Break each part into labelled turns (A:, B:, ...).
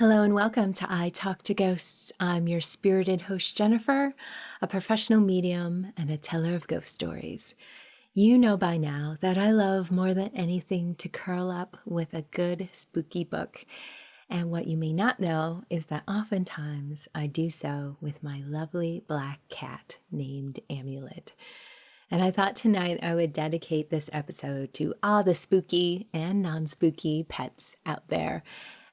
A: Hello and welcome to I Talk to Ghosts. I'm your spirited host, Jennifer, a professional medium and a teller of ghost stories. You know by now that I love more than anything to curl up with a good spooky book. And what you may not know is that oftentimes I do so with my lovely black cat named Amulet. And I thought tonight I would dedicate this episode to all the spooky and non-spooky pets out there,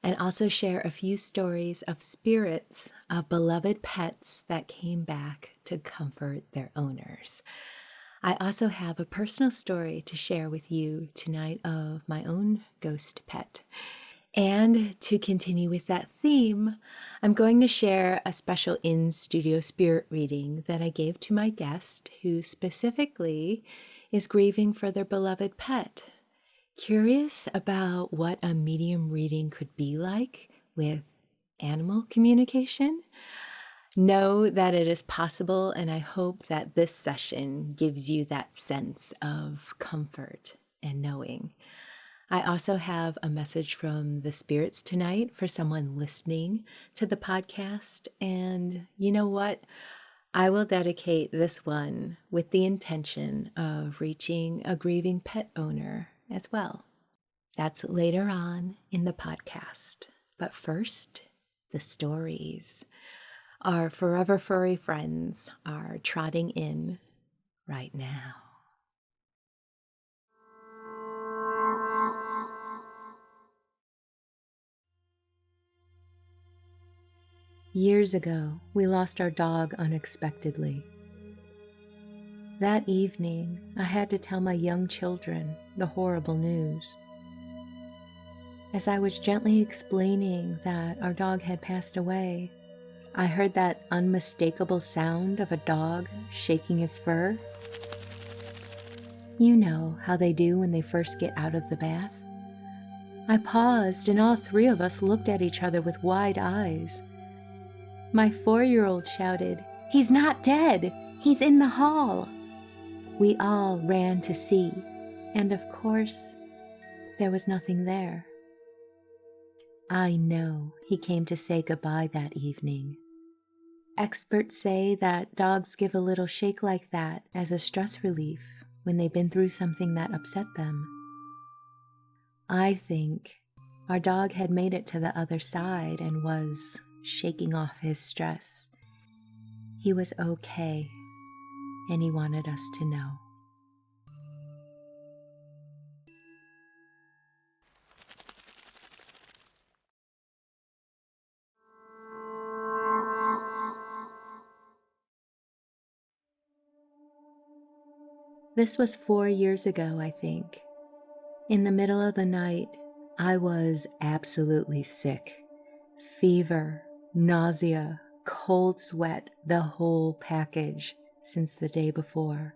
A: and also share a few stories of spirits of beloved pets that came back to comfort their owners. I also have a personal story to share with you tonight of my own ghost pet. And to continue with that theme, I'm going to share a special in-studio spirit reading that I gave to my guest who specifically is grieving for their beloved pet. Curious about what a medium reading could be like with animal communication? Know that it is possible, and I hope that this session gives you that sense of comfort and knowing. I also have a message from the spirits tonight for someone listening to the podcast, and you know what? I will dedicate this one with the intention of reaching a grieving pet owner as well. That's later on in the podcast. But first, the stories. Our forever furry friends are trotting in right now. Years ago, we lost our dog unexpectedly. That evening, I had to tell my young children the horrible news. As I was gently explaining that our dog had passed away, I heard that unmistakable sound of a dog shaking his fur. You know how they do when they first get out of the bath. I paused, and all three of us looked at each other with wide eyes. My 4-year-old shouted, "He's not dead! He's in the hall!" We all ran to see, and of course, there was nothing there. I know he came to say goodbye that evening. Experts say that dogs give a little shake like that as a stress relief when they've been through something that upset them. I think our dog had made it to the other side and was shaking off his stress. He was okay, and he wanted us to know. This was 4 years ago, I think. In the middle of the night, I was absolutely sick. Fever, nausea, cold sweat, the whole package since the day before,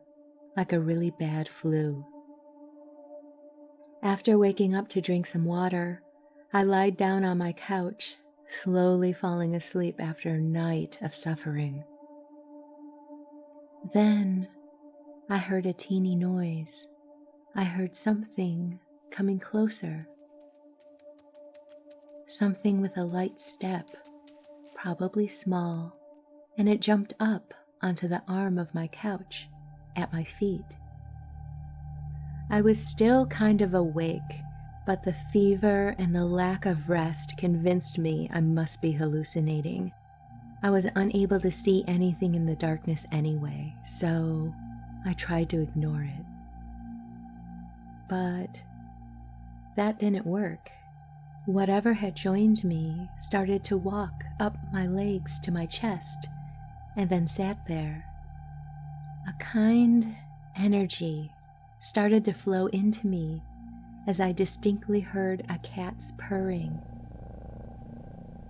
A: like a really bad flu. After waking up to drink some water, I lied down on my couch, slowly falling asleep after a night of suffering. Then I heard a teeny noise. I heard something coming closer. Something with a light step, probably small, and it jumped up onto the arm of my couch at my feet. I was still kind of awake, but the fever and the lack of rest convinced me I must be hallucinating. I was unable to see anything in the darkness anyway, so I tried to ignore it. But that didn't work. Whatever had joined me started to walk up my legs to my chest and then sat there. A kind energy started to flow into me as I distinctly heard a cat's purring.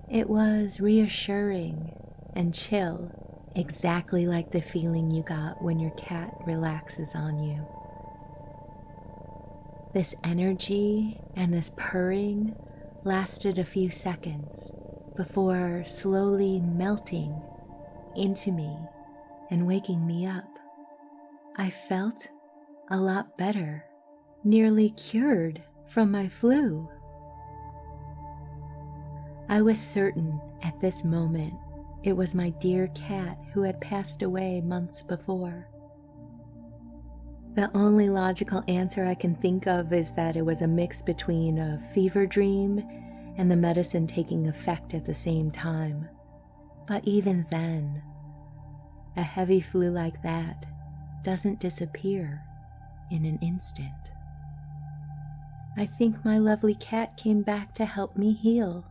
A: It was reassuring and chill, exactly like the feeling you got when your cat relaxes on you. This energy and this purring lasted a few seconds before slowly melting into me and waking me up. I felt a lot better, nearly cured from my flu. I was certain at this moment it was my dear cat who had passed away months before. The only logical answer I can think of is that it was a mix between a fever dream and the medicine taking effect at the same time. But even then, a heavy flu like that doesn't disappear in an instant. I think my lovely cat came back to help me heal.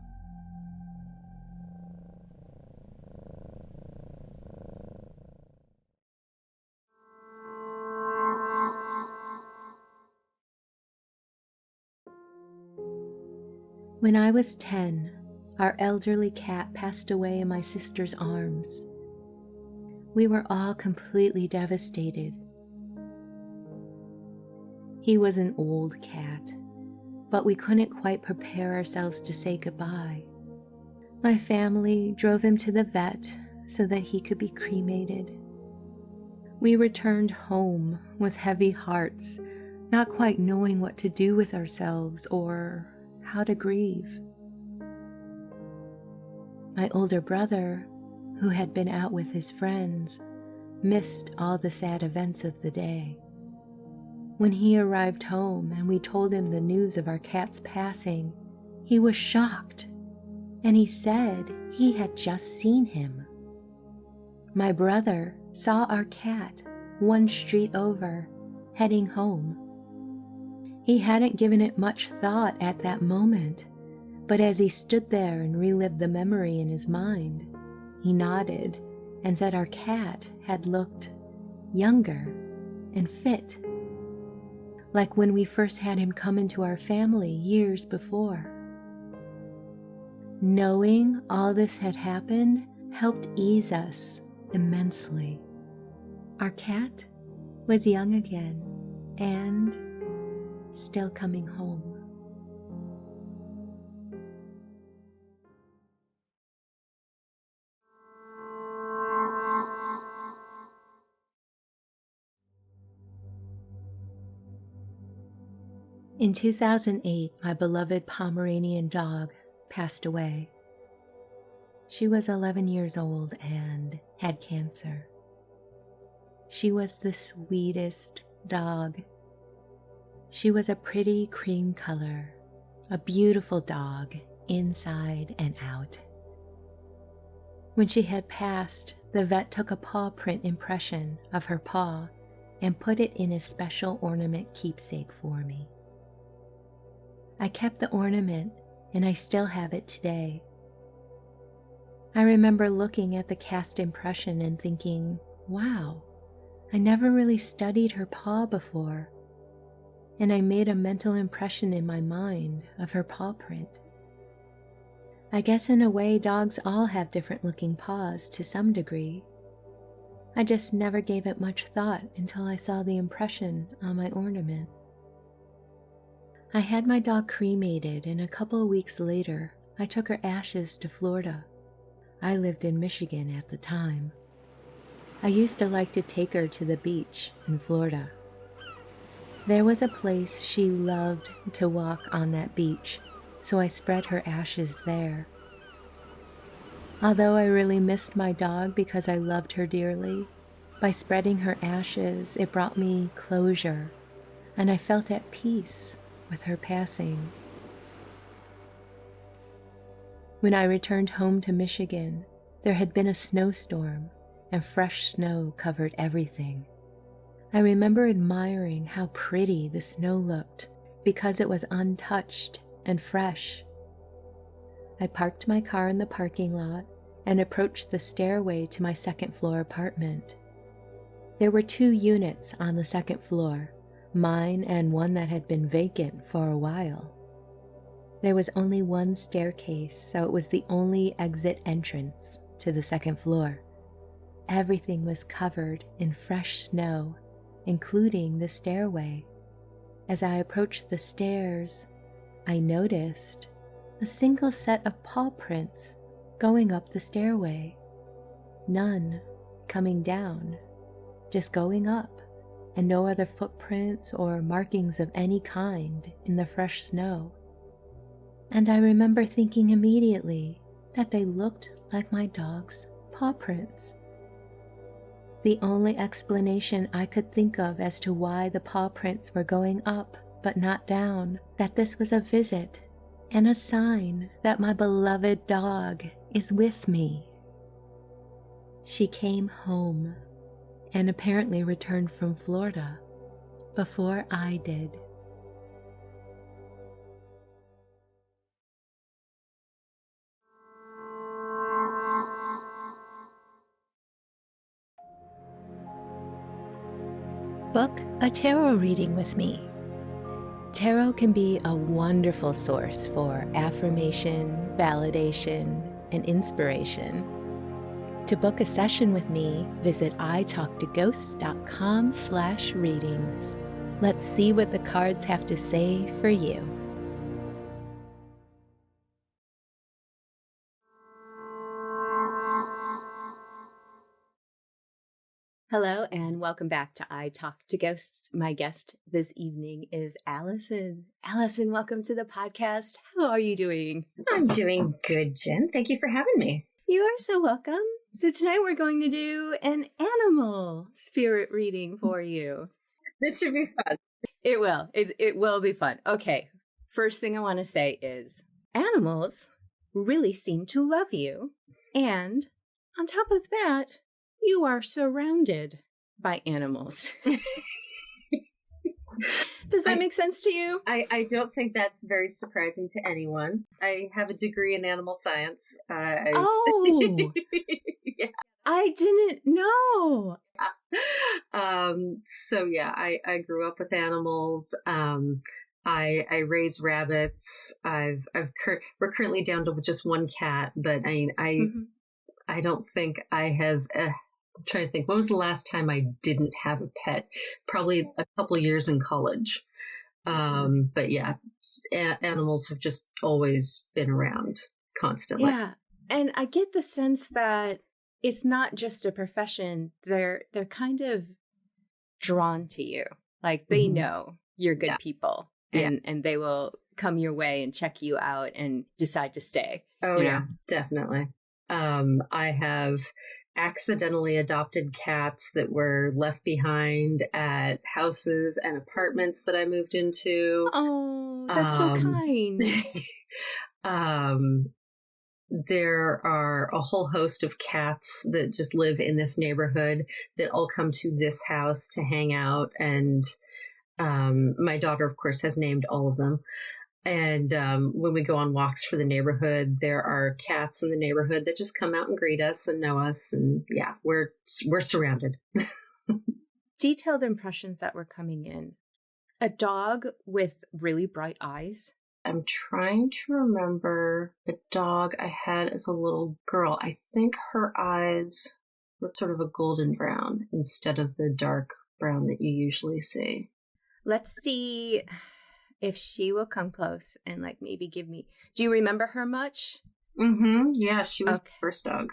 A: When I was 10, our elderly cat passed away in my sister's arms. We were all completely devastated. He was an old cat, but we couldn't quite prepare ourselves to say goodbye. My family drove him to the vet so that he could be cremated. We returned home with heavy hearts, not quite knowing what to do with ourselves or how to grieve. My older brother, who had been out with his friends, missed all the sad events of the day. When he arrived home and we told him the news of our cat's passing, he was shocked, and he said he had just seen him. My brother saw our cat one street over, heading home. He hadn't given it much thought at that moment, but as he stood there and relived the memory in his mind, he nodded and said our cat had looked younger and fit, like when we first had him come into our family years before. Knowing all this had happened helped ease us immensely. Our cat was young again and still coming home. In 2008, my beloved Pomeranian dog passed away. She was 11 years old and had cancer. She was the sweetest dog. She was a pretty cream color, a beautiful dog inside and out. When she had passed, the vet took a paw print impression of her paw and put it in a special ornament keepsake for me. I kept the ornament and I still have it today. I remember looking at the cast impression and thinking, wow, I never really studied her paw before, and I made a mental impression in my mind of her paw print. I guess in a way dogs all have different looking paws to some degree. I just never gave it much thought until I saw the impression on my ornament. I had my dog cremated, and a couple of weeks later, I took her ashes to Florida. I lived in Michigan at the time. I used to like to take her to the beach in Florida. There was a place she loved to walk on that beach, so I spread her ashes there. Although I really missed my dog because I loved her dearly, by spreading her ashes, it brought me closure, and I felt at peace with her passing. When I returned home to Michigan, there had been a snowstorm, and fresh snow covered everything. I remember admiring how pretty the snow looked because it was untouched and fresh. I parked my car in the parking lot and approached the stairway to my second-floor apartment. There were 2 units on the second floor, mine and one that had been vacant for a while. There was only one staircase, so it was the only exit entrance to the second floor. Everything was covered in fresh snow, including the stairway. As I approached the stairs, I noticed a single set of paw prints going up the stairway. None coming down, just going up, and no other footprints or markings of any kind in the fresh snow. And I remember thinking immediately that they looked like my dog's paw prints. The only explanation I could think of as to why the paw prints were going up but not down, that this was a visit and a sign that my beloved dog is with me. She came home and apparently returned from Florida before I did. Book a tarot reading with me. Tarot can be a wonderful source for affirmation, validation, and inspiration. To book a session with me, visit italktoghosts.com/readings. Let's see what the cards have to say for you. Hello and welcome back to I Talk to Ghosts. My guest this evening is Allison. Allison, welcome to the podcast. How are you doing?
B: I'm doing good, Jen. Thank you for having me.
A: You are so welcome. So tonight we're going to do an animal spirit reading for you.
B: This should be fun.
A: It will. It will be fun. Okay. First thing I want to say is animals really seem to love you. And on top of that, you are surrounded by animals. Does that make sense to you?
B: I don't think that's very surprising to anyone. I have a degree in animal science.
A: Oh,
B: yeah.
A: I didn't know.
B: So yeah, I grew up with animals. I raise rabbits. We're currently down to just one cat, but I don't think I have. I'm trying to think. When was the last time I didn't have a pet? Probably a couple of years in college. But yeah, animals have just always been around constantly.
A: Yeah. And I get the sense that it's not just a profession. They're kind of drawn to you. Like they know you're good people and they will come your way and check you out and decide to stay.
B: Oh yeah, definitely. I have accidentally adopted cats that were left behind at houses and apartments that I moved into.
A: Oh, that's so kind.
B: There are a whole host of cats that just live in this neighborhood that all come to this house to hang out. And my daughter, of course, has named all of them. And when we go on walks for the neighborhood, there are cats in the neighborhood that just come out and greet us and know us. And yeah, we're surrounded.
A: Detailed impressions that were coming in. A dog with really bright eyes.
B: I'm trying to remember the dog I had as a little girl. I think her eyes were sort of a golden brown instead of the dark brown that you usually see.
A: Let's see if she will come close and like maybe give me. Do you remember her much?
B: Yeah, she was the first dog.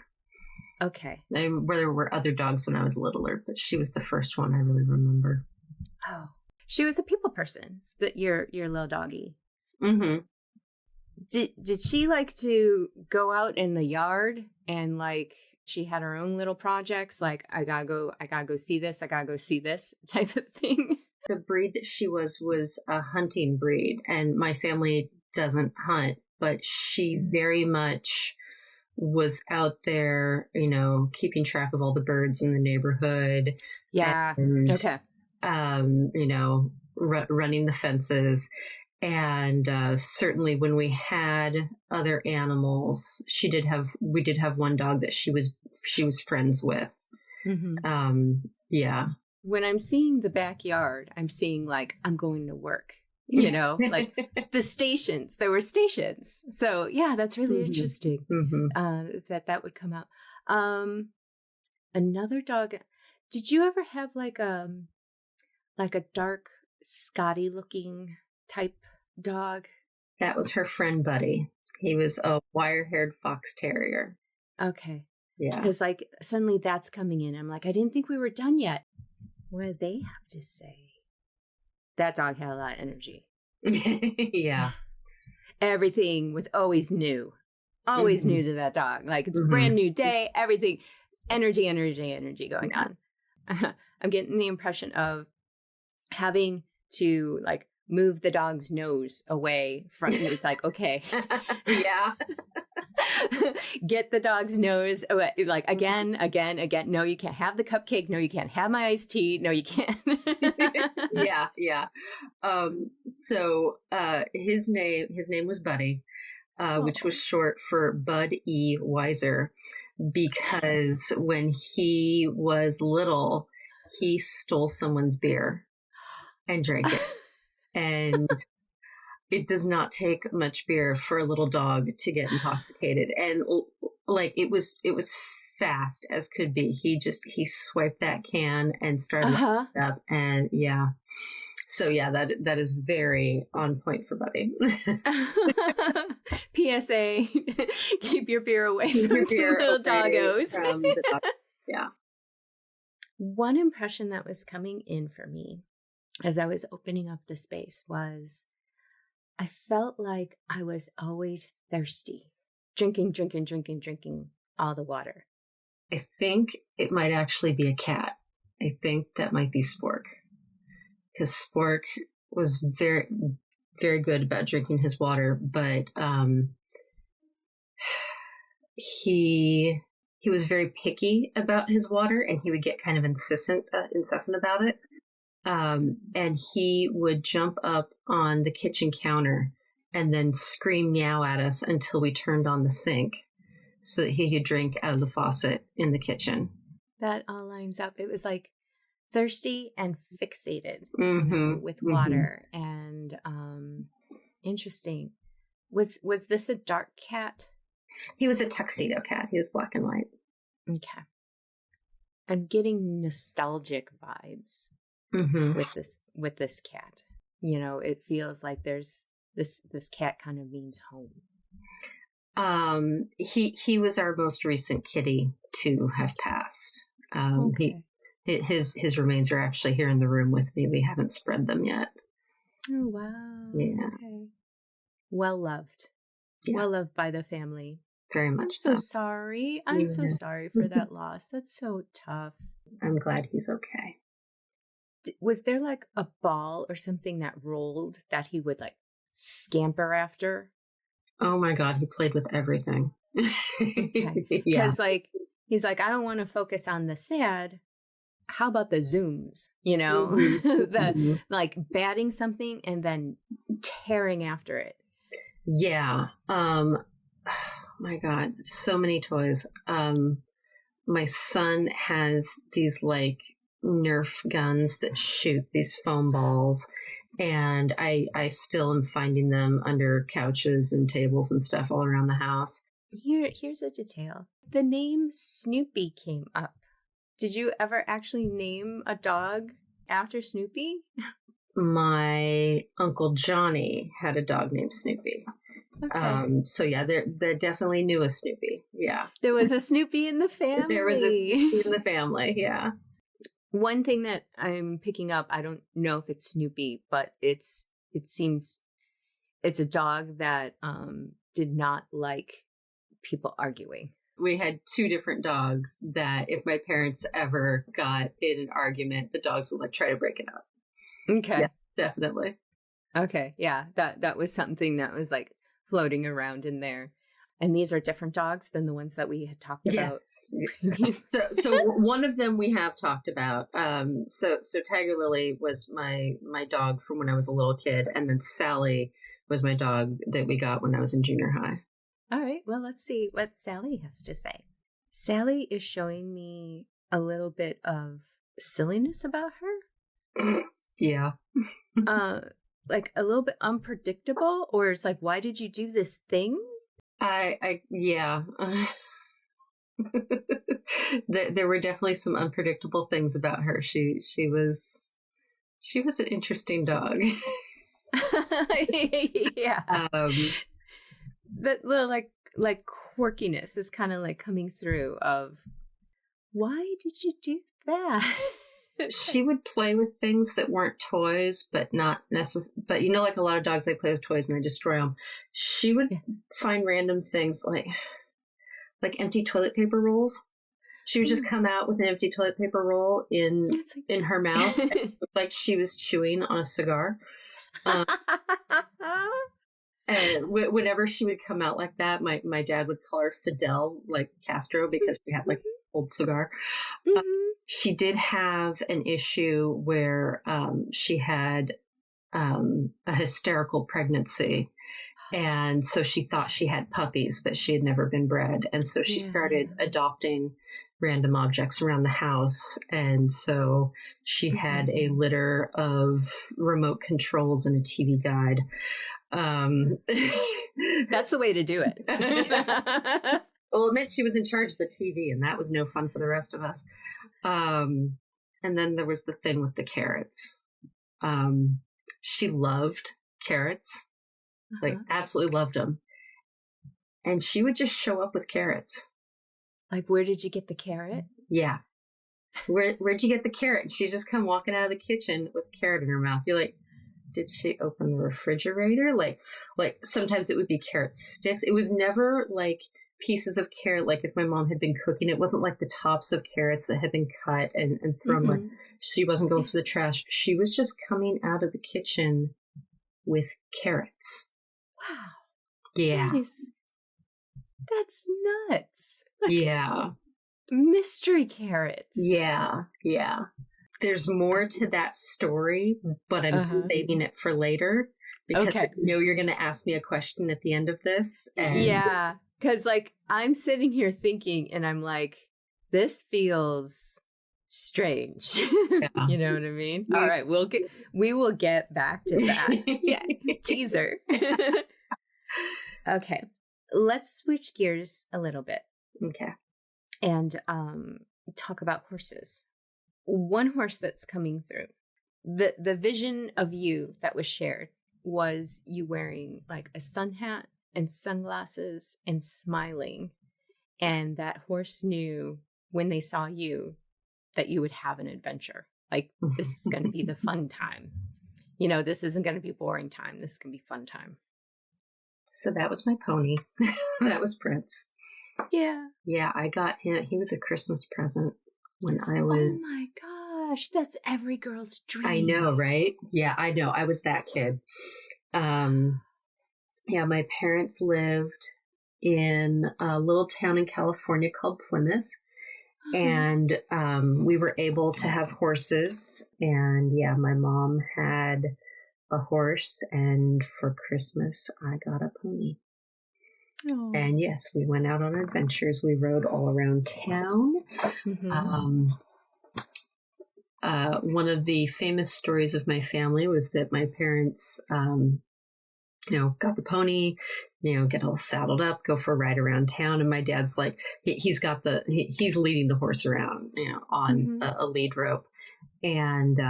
A: Okay.
B: There were other dogs when I was littler, but she was the first one I really remember.
A: Oh, she was a people person. That your little doggy. Did she like to go out in the yard and like she had her own little projects? Like I gotta go see this. I gotta go see this type of thing.
B: The breed that she was a hunting breed, and my family doesn't hunt, but she very much was out there, keeping track of all the birds in the neighborhood.
A: Yeah.
B: And,
A: okay.
B: Running the fences. And certainly when we had other animals, we did have one dog that she was friends with. Yeah.
A: When I'm seeing the backyard, I'm seeing like I'm going to work, like the stations. There were stations. So yeah, that's really interesting that would come out. Another dog. Did you ever have like a dark Scotty looking type dog?
B: That was her friend Buddy. He was a wire-haired fox terrier.
A: Okay.
B: Yeah.
A: Because like suddenly that's coming in. I'm like, I didn't think we were done yet. What do they have to say? That dog had a lot of energy.
B: Yeah.
C: everything was always new. Always new to that dog. Like it's a brand new day, everything, energy going on. I'm getting the impression of having to like move the dog's nose away from it's like, okay.
B: Yeah.
C: Get the dog's nose away. Like again. No, you can't have the cupcake. No, you can't have my iced tea. No, you can't.
B: Yeah. So his name was Buddy. Which was short for Bud E. Weiser, because when he was little, he stole someone's beer and drank it. And it does not take much beer for a little dog to get intoxicated. And like it was fast as could be. He swiped that can and started it up. And yeah. So yeah, that is very on point for Buddy.
C: PSA: keep your beer away from the little doggos.
B: Yeah.
C: One impression that was coming in for me as I was opening up the space was I felt like I was always thirsty, drinking all the water.
B: I think it might actually be a cat. I think that might be Spork. Because Spork was very, very good about drinking his water, but he was very picky about his water, and he would get kind of incessant about it. And he would jump up on the kitchen counter and then scream meow at us until we turned on the sink so that he could drink out of the faucet in the kitchen.
C: That all lines up. It was like thirsty and fixated with water. And interesting. Was this a dark cat?
B: He was a tuxedo cat. He was black and white.
C: Okay. I'm getting nostalgic vibes with this cat. You know, it feels like there's this cat kind of means home.
B: He was our most recent kitty to have passed.
C: Okay.
B: His remains are actually here in the room with me. We haven't spread them yet.
C: Oh, wow.
B: Yeah.
C: Okay. Well loved.
B: Yeah.
C: Well loved by the family.
B: Very much
C: I'm so sorry. I'm so sorry for that loss. That's so tough.
B: I'm glad he's okay.
C: Was there like a ball or something that rolled that he would like scamper after?
B: Oh my God, he played with everything.
C: Okay.
B: Yeah.
C: Because like, he's like, I don't want to focus on the sad. How about the zooms, you know, like batting something and then tearing after it.
B: Yeah. Oh my God, so many toys. My son has these like Nerf guns that shoot these foam balls, and I still am finding them under couches and tables and stuff all around the house.
C: Here's a detail. The name Snoopy came up. Did you ever actually name a dog after Snoopy?
B: My Uncle Johnny had a dog named Snoopy.
C: Okay.
B: So yeah, they definitely knew a Snoopy. Yeah.
C: There was a Snoopy in the family.
B: There was a Snoopy in the family, yeah.
C: One thing that I'm picking up, I don't know if it's Snoopy, but it seems it's a dog that did not like people arguing.
B: We had two different dogs that if my parents ever got in an argument, the dogs would like try to break it up.
C: Okay.
B: Yeah, definitely.
C: Okay. Yeah. That was something that was like floating around in there. And these are different dogs than the ones that we had talked about.
B: Yes. So one of them we have talked about. So Tiger Lily was my dog from when I was a little kid, and then Sally was my dog that we got when I was in junior high.
C: All right. Well, let's see what Sally has to say. Sally is showing me a little bit of silliness about her.
B: Yeah.
C: Like a little bit unpredictable, or it's like, why did you do this thing?
B: Yeah. There were definitely some unpredictable things about her. She was an interesting dog.
C: Yeah. That little like quirkiness is kind of like coming through of, why did you do that?
B: she would play with things that weren't toys, but not necessarily. But like a lot of dogs, they play with toys and they destroy them. She would find random things like empty toilet paper rolls. She would just come out with an empty toilet paper roll in her mouth, like she was chewing on a cigar. And whenever she would come out like that, my dad would call her Fidel, like Castro, because she had like an old cigar. She did have an issue where she had a hysterical pregnancy. And so she thought she had puppies, but she had never been bred. And so she started adopting random objects around the house. And so she had a litter of remote controls and a TV guide.
C: That's the way to do it.
B: Well, it meant she was in charge of the TV, and that was no fun for the rest of us. And then there was the thing with the carrots. She loved carrots. Like, absolutely loved them. And she would just show up with carrots.
C: Like, where did you get the carrot?
B: Yeah. Where'd you get the carrot? She'd just come walking out of the kitchen with a carrot in her mouth. You're like, did she open the refrigerator? Like sometimes it would be carrot sticks. It was never like pieces of carrot. Like if my mom had been cooking, it wasn't like the tops of carrots that had been cut and thrown. Like she wasn't going through the trash. She was just coming out of the kitchen with carrots.
C: Wow.
B: Yeah.
C: That's nuts.
B: Yeah.
C: Mystery carrots.
B: Yeah. Yeah. There's more to that story, but I'm saving it for later because I know you're going to ask me a question at the end of this. And
C: yeah. Because like I'm sitting here thinking and I'm like, this feels strange. Yeah. You know what I mean? All right. We will get back to that. Yeah. Teaser. Okay. Let's switch gears a little bit.
B: Okay.
C: And talk about horses. One horse that's coming through. The vision of you that was shared was you wearing like a sun hat and sunglasses and smiling. And that horse knew when they saw you that you would have an adventure. Like, this is going to be the fun time. You know, this isn't going to be boring time. This can be fun time.
B: So that was my pony. That was Prince.
C: Yeah.
B: Yeah, I got him. He was a Christmas present when I was...
C: Oh my gosh, that's every girl's dream.
B: I know, right? Yeah, I know. I was that kid. Yeah, my parents lived in a little town in California called Plymouth. And we were able to have horses. And yeah, my mom had a horse. And for Christmas, I got a pony. Oh. And yes, we went out on adventures. We rode all around town. One of the famous stories of my family was that my parents, got the pony, get all saddled up, go for a ride around town. And my dad's like, he's leading the horse around, on a lead rope. And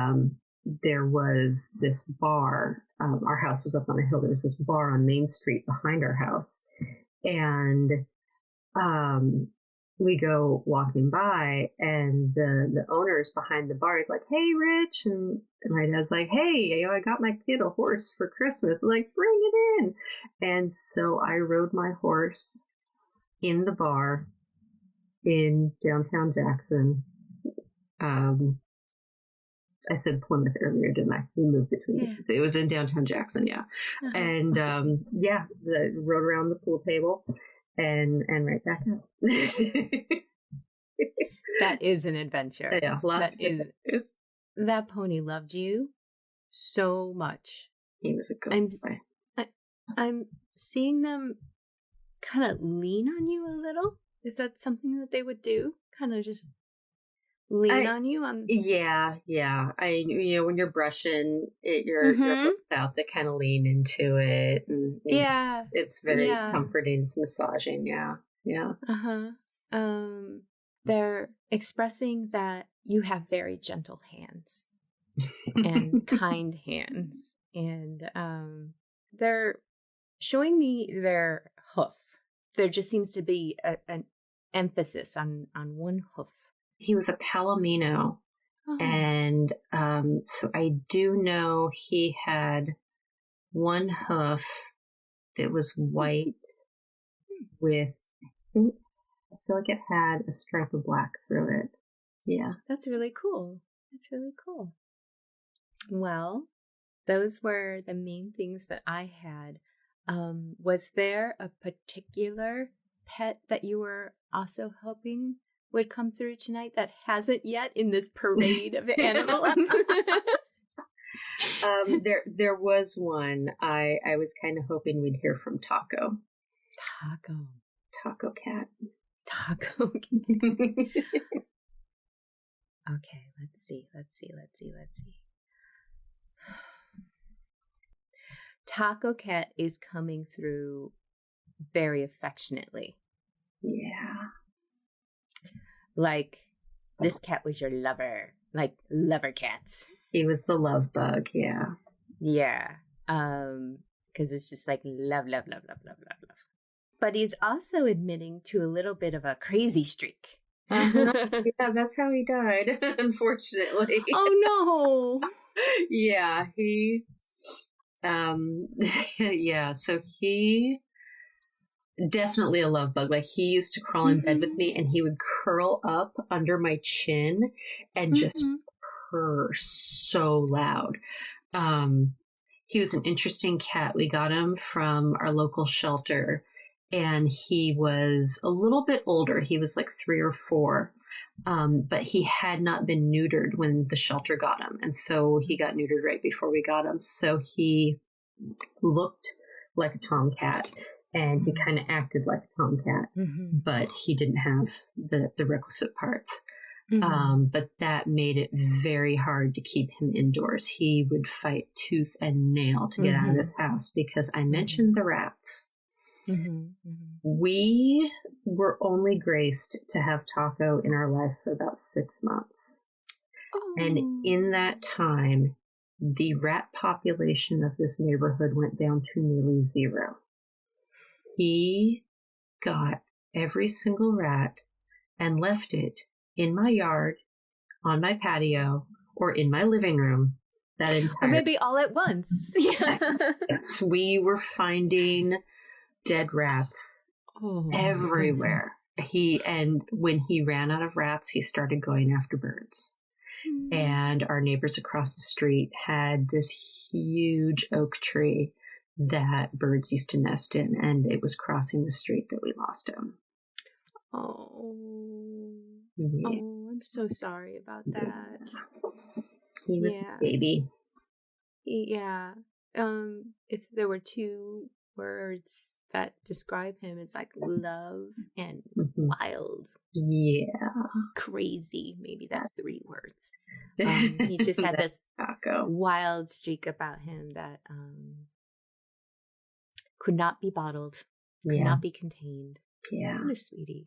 B: there was this bar. Our house was up on a hill. There was this bar on Main Street behind our house. And we go walking by, and the owner's behind the bar. He's like, "Hey, Rich," and my dad's like, "Hey, I got my kid a horse for Christmas." I'm like, "Bring it in." And so I rode my horse in the bar in downtown Jackson. I said Plymouth earlier, didn't I? We moved between the two. It was in downtown Jackson, yeah. And rode around the pool table. And right back up.
C: That is an adventure.
B: Yeah, lots of adventures.
C: That pony loved you so much.
B: He was a good boy.
C: I'm seeing them kind of lean on you a little. Is that something that they would do? Kind of just lean on you?
B: Yeah. When you're brushing it, your hooks out, they kind of lean into it. And it's very comforting. It's massaging. Yeah.
C: They're expressing that you have very gentle hands and kind hands. And they're showing me their hoof. There just seems to be an emphasis on one hoof.
B: He was a Palomino, And so I do know he had one hoof that was white with, I feel like it had a stripe of black through it. Yeah.
C: That's really cool. That's really cool. Well, those were the main things that I had. Was there a particular pet that you were also hoping would come through tonight that hasn't yet in this parade of animals?
B: There was one. I was kind of hoping we'd hear from Taco Cat.
C: Taco Cat. Okay, let's see. Taco Cat is coming through very affectionately.
B: Yeah.
C: Like, this cat was your lover. Like, lover cat.
B: He was the love bug, yeah.
C: Yeah. Because it's just like love. But he's also admitting to a little bit of a crazy streak.
B: Yeah, that's how he died, unfortunately.
C: Oh, no.
B: Yeah, he... yeah, so he... Definitely a love bug. Like, he used to crawl in bed with me, and he would curl up under my chin and just purr so loud. He was an interesting cat. We got him from our local shelter, and he was a little bit older. He was like 3 or 4, but he had not been neutered when the shelter got him, and so he got neutered right before we got him. So he looked like a tomcat, and he kind of acted like a tomcat, but he didn't have the requisite parts. But that made it very hard to keep him indoors. He would fight tooth and nail to get out of this house because I mentioned the rats. We were only graced to have Taco in our life for about 6 months. And in that time, the rat population of this neighborhood went down to nearly 0. He got every single rat and left it in my yard, on my patio, or in my living room. That entire
C: or maybe all at once.
B: Yes. We were finding dead rats everywhere. And when he ran out of rats, he started going after birds. And our neighbors across the street had this huge oak tree that birds used to nest in, and it was crossing the street that we lost him. Yeah.
C: I'm so sorry about that.
B: He was a baby.
C: Yeah. If there were 2 words that describe him, it's like love and wild.
B: Yeah.
C: Crazy. Maybe that's 3 words. He just had this wild streak about him that could not be bottled, could not be contained.
B: Yeah.
C: What a sweetie.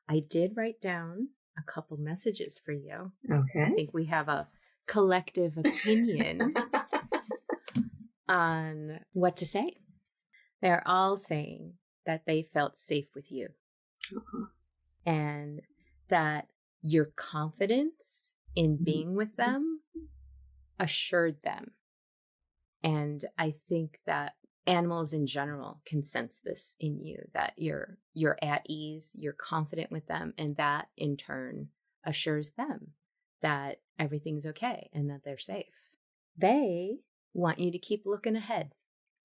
C: I did write down a couple messages for you.
B: Okay.
C: I think we have a collective opinion on what to say. They're all saying that they felt safe with you and that your confidence in being with them assured them. And I think that animals in general can sense this in you, that you're at ease, you're confident with them, and that in turn assures them that everything's okay and that they're safe. They want you to keep looking ahead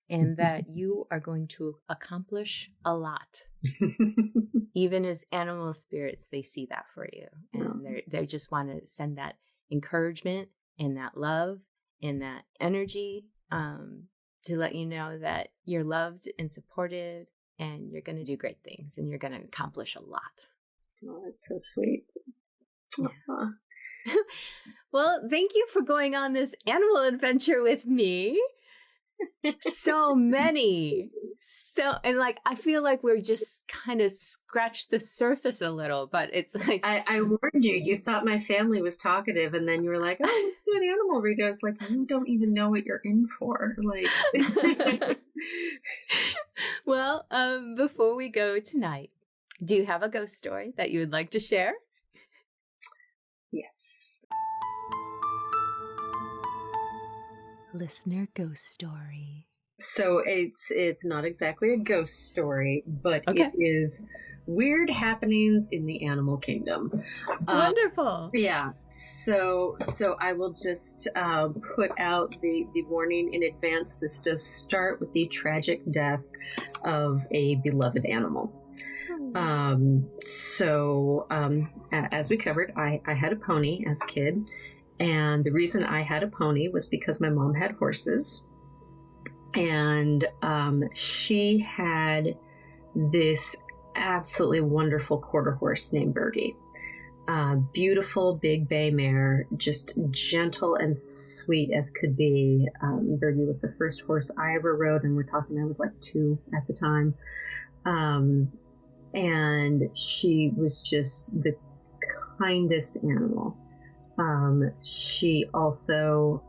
C: and that you are going to accomplish a lot. Even as animal spirits, they see that for you, and they just want to send that encouragement and that love and that energy to let you know that you're loved and supported and you're going to do great things and you're going to accomplish a lot.
B: Oh, that's so sweet.
C: Yeah. Well, thank you for going on this animal adventure with me. So many. And like, I feel like we're just kind of scratched the surface a little, but it's like...
B: I warned you. You thought my family was talkative, and then you were like, oh, let's do an animal read. I was like, you don't even know what you're in for. Like,
C: Well, before we go tonight, do you have a ghost story that you would like to share?
B: Yes.
A: listener ghost story.
B: So it's not exactly a ghost story, but
C: Okay.
B: it is weird happenings in the animal kingdom.
C: Wonderful.
B: Yeah. So I will just put out the warning in advance. This does start with the tragic death of a beloved animal. As we covered, I had a pony as a kid, and the reason I had a pony was because my mom had horses, and she had this absolutely wonderful quarter horse named Bergie. Beautiful big bay mare, just gentle and sweet as could be. Bergie was the first horse I ever rode, and we're talking I was like 2 at the time. And she was just the kindest animal. She also,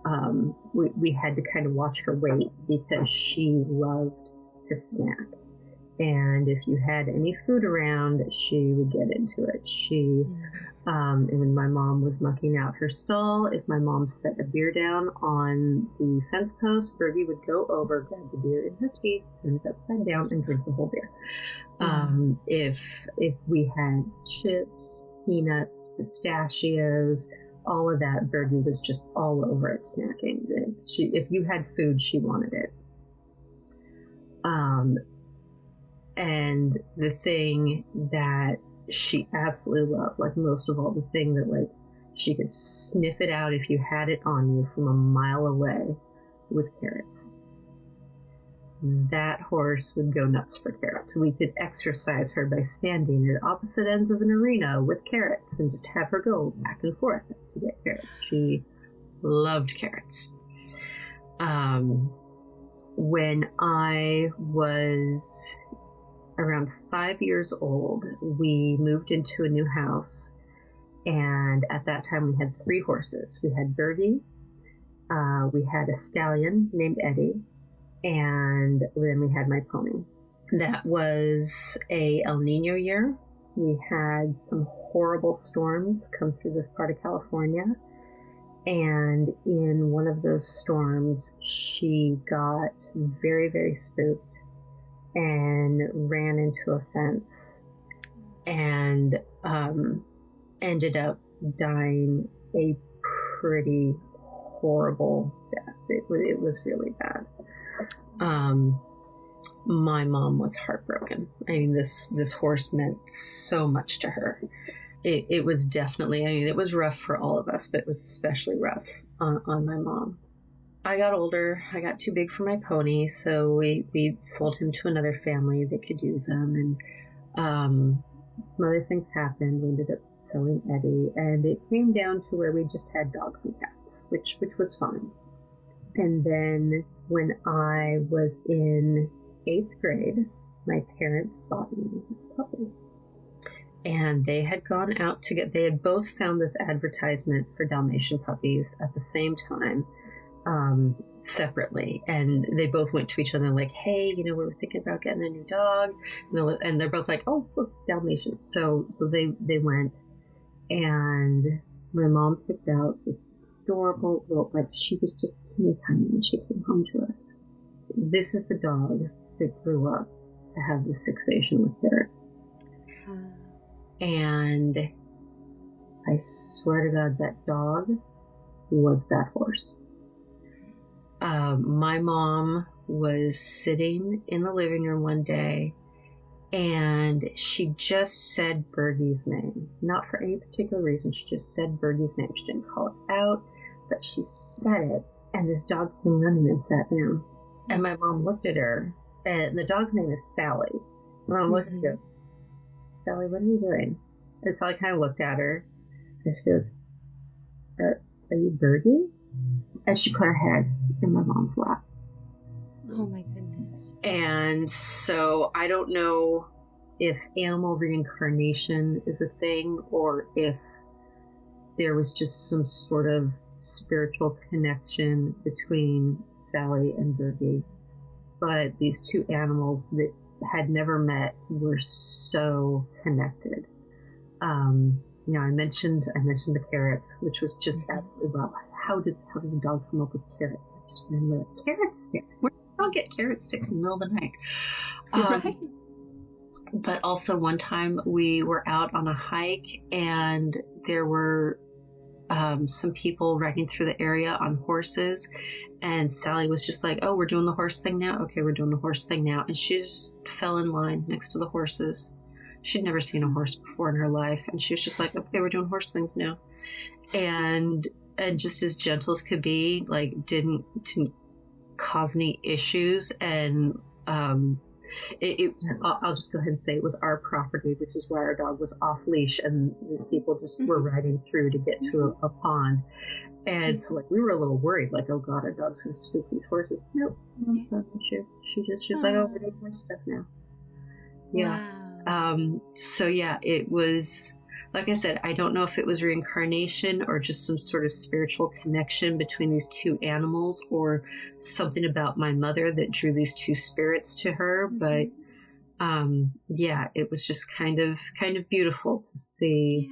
B: we had to kind of watch her weight because she loved to snack. And if you had any food around, she would get into it. And when my mom was mucking out her stall, if my mom set a beer down on the fence post, Bergie would go over, grab the beer in her teeth, turn it upside down, and drink the whole beer. If we had chips, peanuts, pistachios, all of that, Bergie was just all over it snacking. If you had food, she wanted it. And the thing that she absolutely loved, like most of all, the thing that like she could sniff it out if you had it on you from a mile away, was carrots. That horse would go nuts for carrots. We could exercise her by standing at opposite ends of an arena with carrots and just have her go back and forth to get carrots. She loved carrots. When I was around 5 years old, we moved into a new house, and at that time we had 3 horses. We had Bergie, we had a stallion named Eddie, and then we had my pony. That was a El Nino year. We had some horrible storms come through this part of California, and in one of those storms, she got very, very spooked and ran into a fence and ended up dying a pretty horrible death. It was really bad. My mom was heartbroken. I mean, this horse meant so much to her. It was definitely, I mean, it was rough for all of us, but it was especially rough on my mom. I got older. I got too big for my pony, so we sold him to another family that could use him, and some other things happened. We ended up selling Eddie, and it came down to where we just had dogs and cats, which was fine. And then when I was in 8th grade, my parents bought me a puppy. And they had gone out to they had both found this advertisement for Dalmatian puppies at the same time, separately, and they both went to each other like, hey, we were thinking about getting a new dog, and they're both like, oh, look, Dalmatians. So they went, and my mom picked out this adorable little, like, she was just teeny tiny when she came home to us. This is the dog that grew up to have this fixation with carrots. And I swear to God, that dog was that horse. My mom was sitting in the living room one day, and she just said Bergie's name. Not for any particular reason, she just said Bergie's name. She didn't call it out, but she said it, and this dog came running and sat down. And my mom looked at her, and the dog's name is Sally. My mom looked at her, Sally, what are you doing? And Sally kind of looked at her, and she goes, are you Bergie? And she put her head in my mom's lap.
C: Oh my goodness.
B: And so I don't know if animal reincarnation is a thing, or if there was just some sort of spiritual connection between Sally and Bergie. But these two animals that had never met were so connected. I mentioned the carrots, which was just absolutely wow. How does a dog come up with carrots? Just remember carrot sticks. Where I'll get carrot sticks in the middle of the night.
C: Right.
B: But also one time we were out on a hike and there were some people riding through the area on horses, and Sally was just like, "Oh, we're doing the horse thing now. Okay, we're doing the horse thing now." And she just fell in line next to the horses. She'd never seen a horse before in her life, and she was just like, "Okay, we're doing horse things now." And just as gentle as could be, like didn't cause any issues. And I'll just go ahead and say it was our property, which is why our dog was off leash, and these people just were riding through to get to a pond. And so, like, we were a little worried, like, oh God, our dog's gonna spook these horses. Nope, nothing. She's like, oh, we're doing horse stuff now. Yeah.
C: Wow.
B: So yeah, it was, like I said, I don't know if it was reincarnation or just some sort of spiritual connection between these two animals, or something about my mother that drew these two spirits to her. But yeah, it was just kind of beautiful to see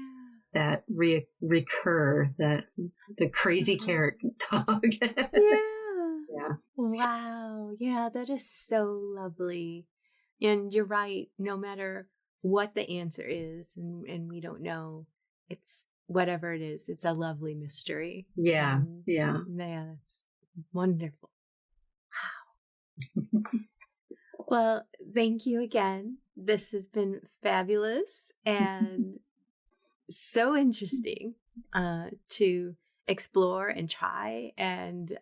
B: that recur, that the crazy carrot dog. Yeah.
C: Wow. Yeah, that is so lovely. And you're right. No matter what the answer is, and we don't know, it's whatever it is, it's a lovely mystery.
B: Yeah.
C: Yeah, it's wonderful. Wow. Well, thank you again. This has been fabulous and so interesting to explore and try. And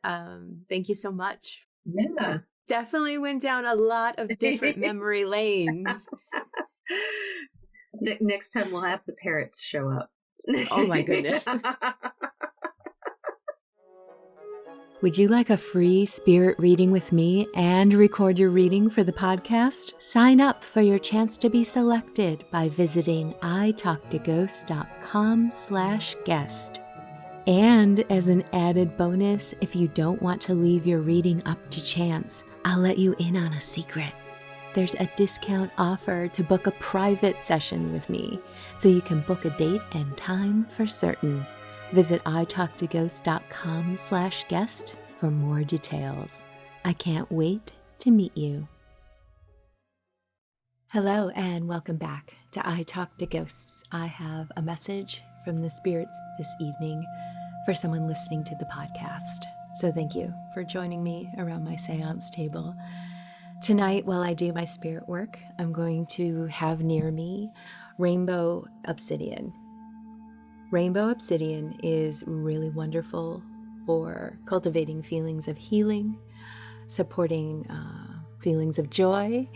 C: thank you so much.
B: Yeah.
C: Definitely went down a lot of different memory lanes.
B: Next time we'll have the parrots show up.
C: Oh my goodness.
A: Would you like a free spirit reading with me and record your reading for the podcast? Sign up for your chance to be selected by visiting italktoghosts.com/guest. And as an added bonus, if you don't want to leave your reading up to chance, I'll let you in on a secret. There's a discount offer to book a private session with me, so you can book a date and time for certain. Visit italktoghosts.com/guest for more details. I can't wait to meet you. Hello and welcome back to I Talk to Ghosts. I have a message from the spirits this evening for someone listening to the podcast. So thank you for joining me around my seance table. Tonight, while I do my spirit work, I'm going to have near me rainbow obsidian. Rainbow obsidian is really wonderful for cultivating feelings of healing, supporting feelings of joy.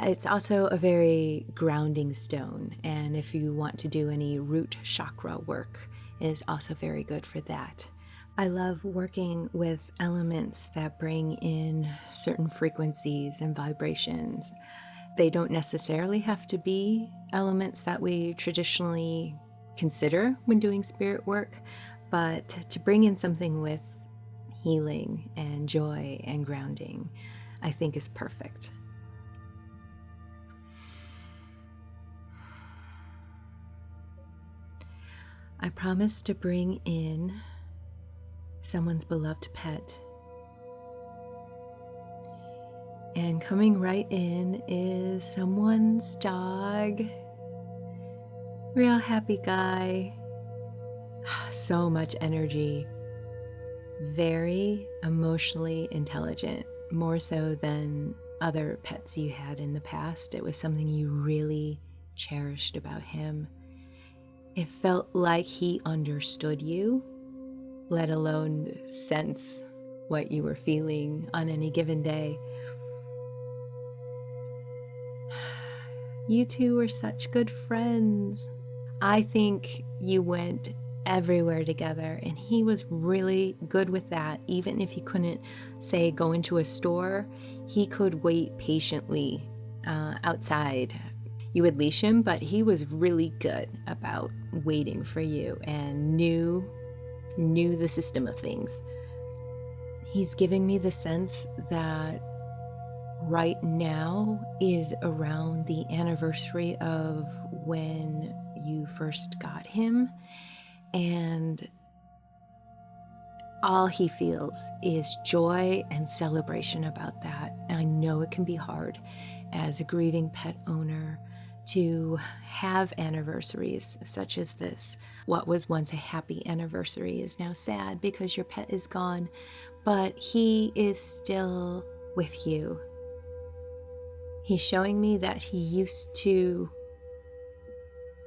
A: It's also a very grounding stone, and if you want to do any root chakra work, it is also very good for that. I love working with elements that bring in certain frequencies and vibrations. They don't necessarily have to be elements that we traditionally consider when doing spirit work, but to bring in something with healing and joy and grounding, I think is perfect. I promise to bring in someone's beloved pet. And coming right in is someone's dog. Real happy guy. So much energy. Very emotionally intelligent. More so than other pets you had in the past. It was something you really cherished about him. It felt like he understood you, let alone sense what you were feeling on any given day. You two were such good friends. I think you went everywhere together, and he was really good with that. Even if he couldn't, say, go into a store, he could wait patiently outside. You would leash him, but he was really good about waiting for you and knew the system of things. He's giving me the sense that right now is around the anniversary of when you first got him, and all he feels is joy and celebration about that. And I know it can be hard as a grieving pet owner to have anniversaries such as this. What was once a happy anniversary is now sad because your pet is gone, but he is still with you. He's showing me that he used to,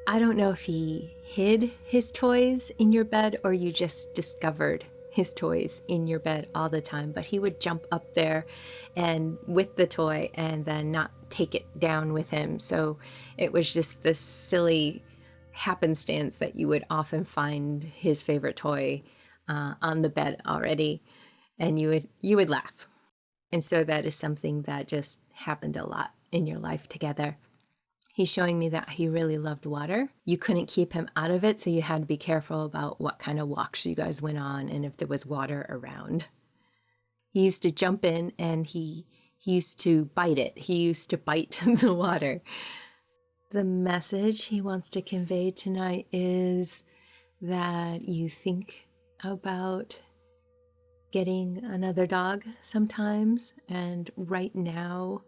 A: I don't know if he hid his toys in your bed or you just discovered his toys in your bed all the time, but he would jump up there and with the toy and then not take it down with him. So it was just this silly happenstance that you would often find his favorite toy on the bed already, and you would laugh. And so that is something that just happened a lot in your life together. He's showing me that he really loved water. You couldn't keep him out of it, so you had to be careful about what kind of walks you guys went on and if there was water around. He used to jump in and he used to bite it. He used to bite the water. The message he wants to convey tonight is that you think about getting another dog sometimes, and right now,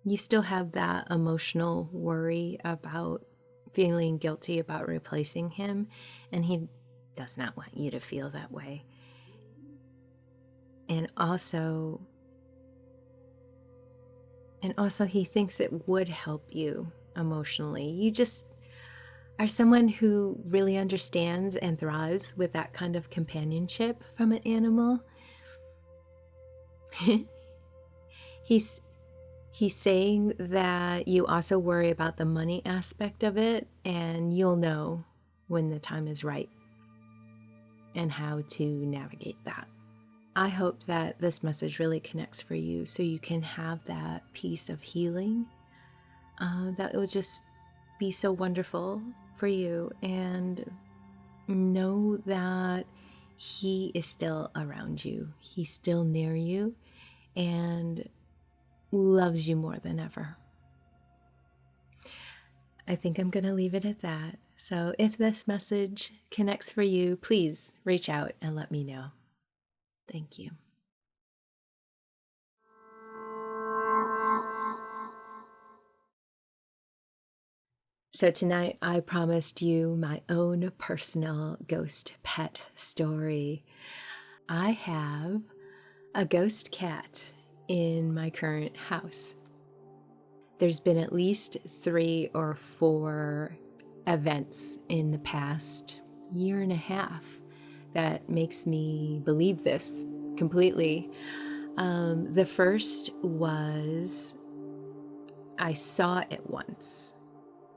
A: you still have that emotional worry about feeling guilty about replacing him, and he does not want you to feel that way. And also he thinks it would help you emotionally. You just are someone who really understands and thrives with that kind of companionship from an animal. He's saying that you also worry about the money aspect of it, and you'll know when the time is right and how to navigate that. I hope that this message really connects for you so you can have that piece of healing that will just be so wonderful for you, and know that he is still around you. He's still near you and loves you more than ever. I think I'm going to leave it at that. So if this message connects for you, please reach out and let me know. Thank you. So tonight I promised you my own personal ghost pet story. I have a ghost cat in my current house. There's been at least 3 or 4 events in the past year and a half that makes me believe this completely. The first was I saw it once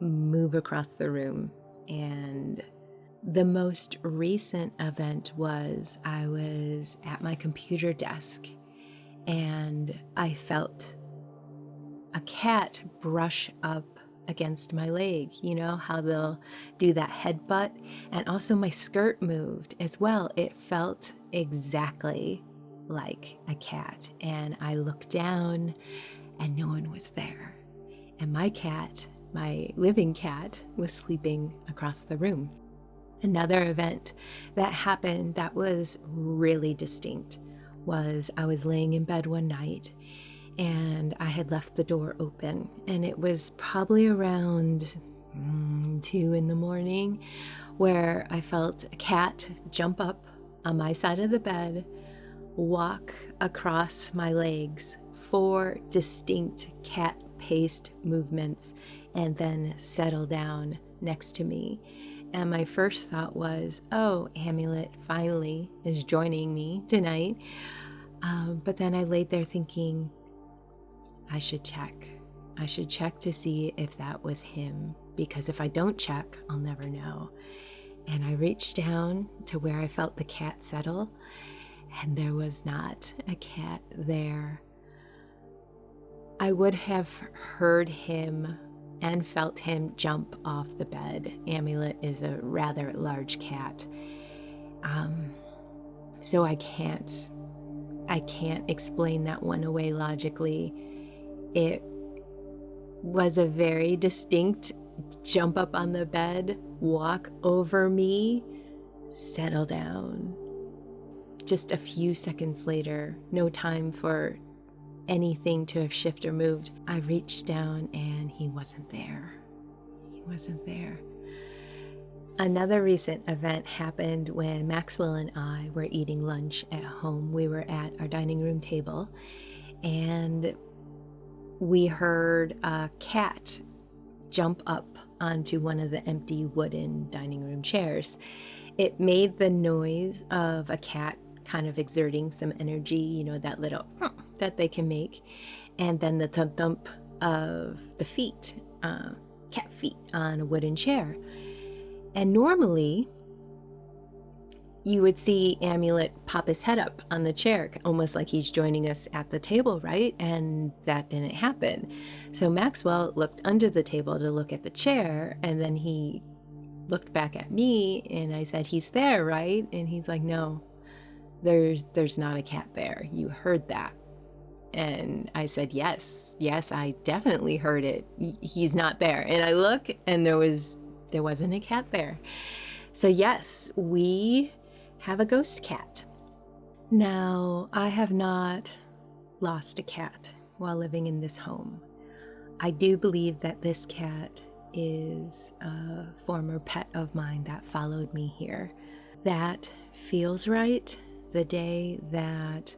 A: move across the room, and the most recent event was I was at my computer desk and I felt a cat brush up against my leg. You know how they'll do that headbutt? And also my skirt moved as well. It felt exactly like a cat. And I looked down and no one was there. And my cat, my living cat, was sleeping across the room. Another event that happened that was really distinct was I was laying in bed one night and I had left the door open, and it was probably around 2 in the morning where I felt a cat jump up on my side of the bed, walk across my legs, 4 distinct cat-paced movements, and then settle down next to me. And my first thought was, oh, Amulet finally is joining me tonight. But then I laid there thinking, I should check. I should check to see if that was him, because if I don't check, I'll never know. And I reached down to where I felt the cat settle, and there was not a cat there. I would have heard him and felt him jump off the bed. Amulet is a rather large cat. So I can't explain that one away logically. It was a very distinct jump up on the bed, walk over me, settle down, just a few seconds later, no time for anything to have shifted or moved, I reached down and he wasn't there. He wasn't there. Another recent event happened when Maxwell and I were eating lunch at home. We were at our dining room table and we heard a cat jump up onto one of the empty wooden dining room chairs. It made the noise of a cat kind of exerting some energy, you know, that little that they can make, and then the thump of the feet, cat feet on a wooden chair. And normally you would see Amulet pop his head up on the chair, almost like he's joining us at the table, right? And that didn't happen. So Maxwell looked under the table to look at the chair, and then he looked back at me, and I said, "He's there, right?" And he's like, "No, there's not a cat there. You heard that." And I said, yes, I definitely heard it. He's not there. And I look, and there wasn't a cat there. So yes, we have a ghost cat. Now, I have not lost a cat while living in this home. I do believe that this cat is a former pet of mine that followed me here. That feels right. The day that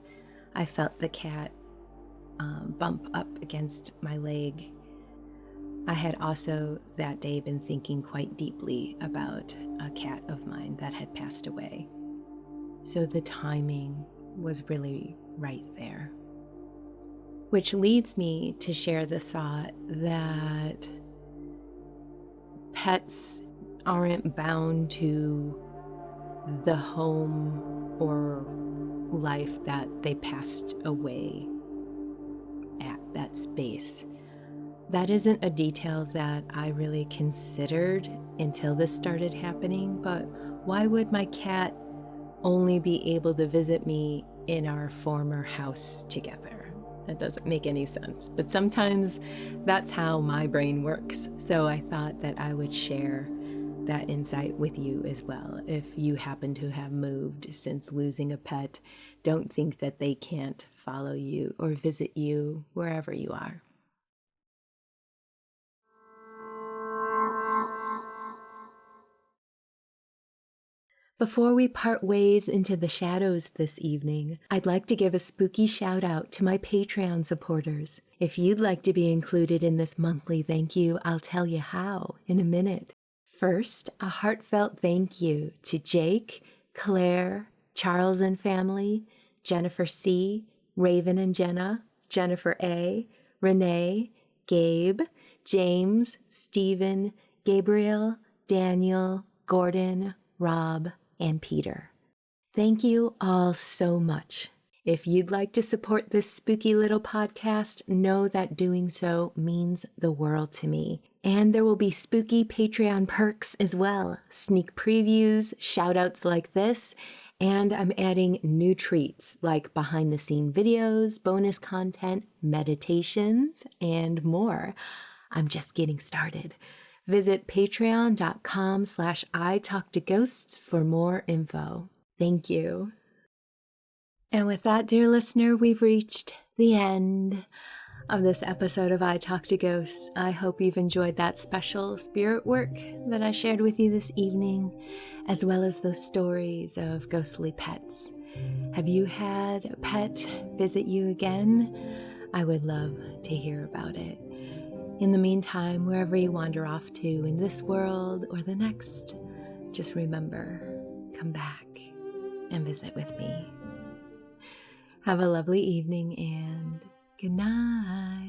A: I felt the cat bump up against my leg, I had also that day been thinking quite deeply about a cat of mine that had passed away. So the timing was really right there. Which leads me to share the thought that pets aren't bound to the home or life that they passed away at, that space. That isn't a detail that I really considered until this started happening, but why would my cat only be able to visit me in our former house together? That doesn't make any sense, but sometimes that's how my brain works. So I thought that I would share that insight with you as well. If you happen to have moved since losing a pet, don't think that they can't follow you or visit you wherever you are. Before we part ways into the shadows this evening, I'd like to give a spooky shout out to my Patreon supporters. If you'd like to be included in this monthly thank you, I'll tell you how in a minute. First, a heartfelt thank you to Jake, Claire, Charles and family, Jennifer C., Raven and Jenna, Jennifer A., Renee, Gabe, James, Stephen, Gabriel, Daniel, Gordon, Rob, and Peter. Thank you all so much. If you'd like to support this spooky little podcast, know that doing so means the world to me. And there will be spooky Patreon perks as well. Sneak previews, shout-outs like this, and I'm adding new treats like behind-the-scene videos, bonus content, meditations, and more. I'm just getting started. Visit patreon.com/italktoghosts for more info. Thank you. And with that, dear listener, we've reached the end of this episode of I Talk to Ghosts. I hope you've enjoyed that special spirit work that I shared with you this evening, as well as those stories of ghostly pets. Have you had a pet visit you again? I would love to hear about it. In the meantime, wherever you wander off to in this world or the next, just remember, come back and visit with me. Have a lovely evening and good night.